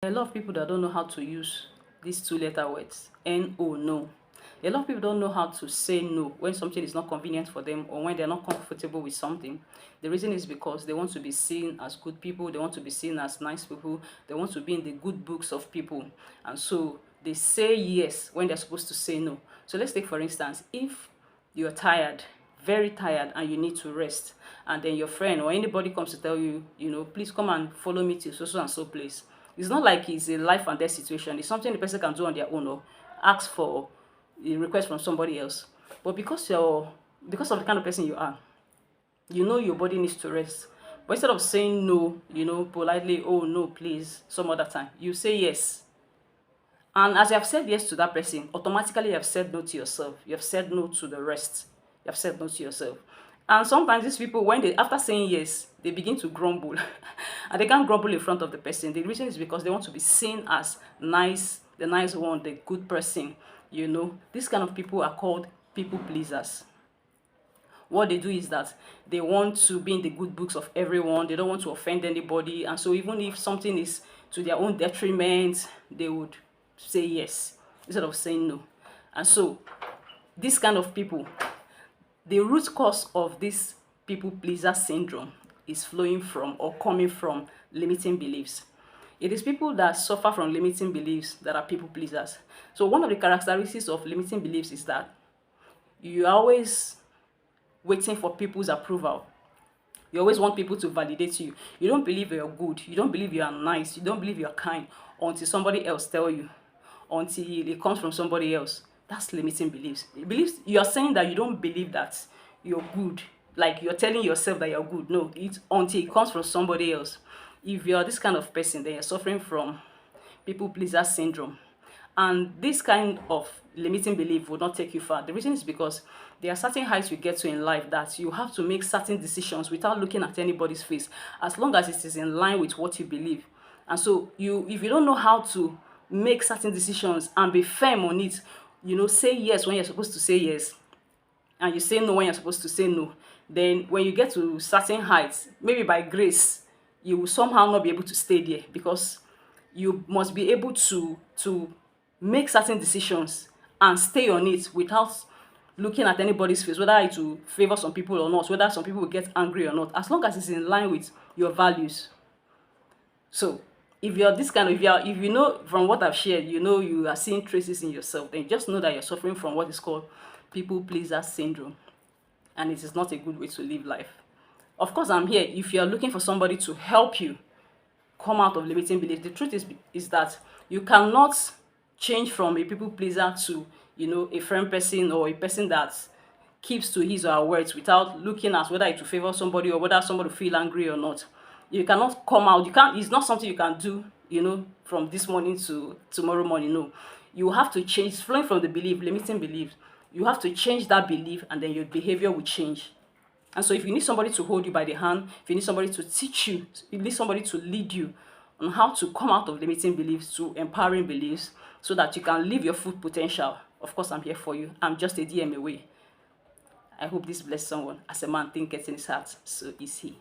A lot of people that don't know how to use these two-letter words, no, no. A lot of people don't know how to say no when something is not convenient for them or when they're not comfortable with something. The reason is because they want to be seen as good people, they want to be seen as nice people, they want to be in the good books of people. And so they say yes when they're supposed to say no. So let's take for instance, if you're tired, very tired, and you need to rest, and then your friend or anybody comes to tell you, please come and follow me to so and so place. It's not like it's a life and death situation. It's something the person can do on their own or ask for a request from somebody else. But because of the kind of person you are, you know your body needs to rest. But instead of saying no, politely, oh no, please, some other time, you say yes. And as you have said yes to that person, automatically you have said no to yourself. You have said no to the rest. You have said no to yourself. And sometimes these people, when they, after saying yes, they begin to grumble. And they can't grumble in front of the person. The reason is because they want to be seen as nice, the nice one, the good person. These kind of people are called people pleasers. What they do is that they want to be in the good books of everyone. They don't want to offend anybody. And so even if something is to their own detriment, they would say yes instead of saying no. And so this kind of people, the root cause of this people pleaser syndrome is flowing from or coming from limiting beliefs. It is people that suffer from limiting beliefs that are people pleasers. So one of the characteristics of limiting beliefs is that you are always waiting for people's approval. You always want people to validate you. You don't believe you're good. You don't believe you are nice. You don't believe you're kind until somebody else tell you, until it comes from somebody else. That's limiting beliefs. Beliefs, you are saying that you don't believe that you're good. Like you're telling yourself that you're good. No, it's until it comes from somebody else. If you're this kind of person, then you're suffering from people pleaser syndrome. And this kind of limiting belief will not take you far. The reason is because there are certain heights you get to in life that you have to make certain decisions without looking at anybody's face, as long as it is in line with what you believe. And so if you don't know how to make certain decisions and be firm on it, say yes when you're supposed to say yes, and you say no when you're supposed to say no, then when you get to certain heights, maybe by grace, you will somehow not be able to stay there, because you must be able to make certain decisions and stay on it without looking at anybody's face, whether it will favor some people or not, whether some people will get angry or not, as long as it's in line with your values. So if you're this kind of, if you know from what I've shared, you are seeing traces in yourself, then just know that you're suffering from what is called people pleaser syndrome, and it is not a good way to live life. Of course, I'm here if you're looking for somebody to help you come out of limiting beliefs. The truth is that you cannot change from a people pleaser to a friend person or a person that keeps to his or her words without looking at whether it will favor somebody or whether somebody will feel angry or not. You cannot come out. It's not something you can do from this morning to tomorrow morning. No, you have to change. It's flowing from the belief, limiting belief. You have to change that belief, and then your behavior will change. And so if you need somebody to hold you by the hand, if you need somebody to teach you, if you need somebody to lead you on how to come out of limiting beliefs to empowering beliefs so that you can live your full potential, of course, I'm here for you. I'm just a DM away. I hope this bless someone. As a man thinketh in his heart, so is he.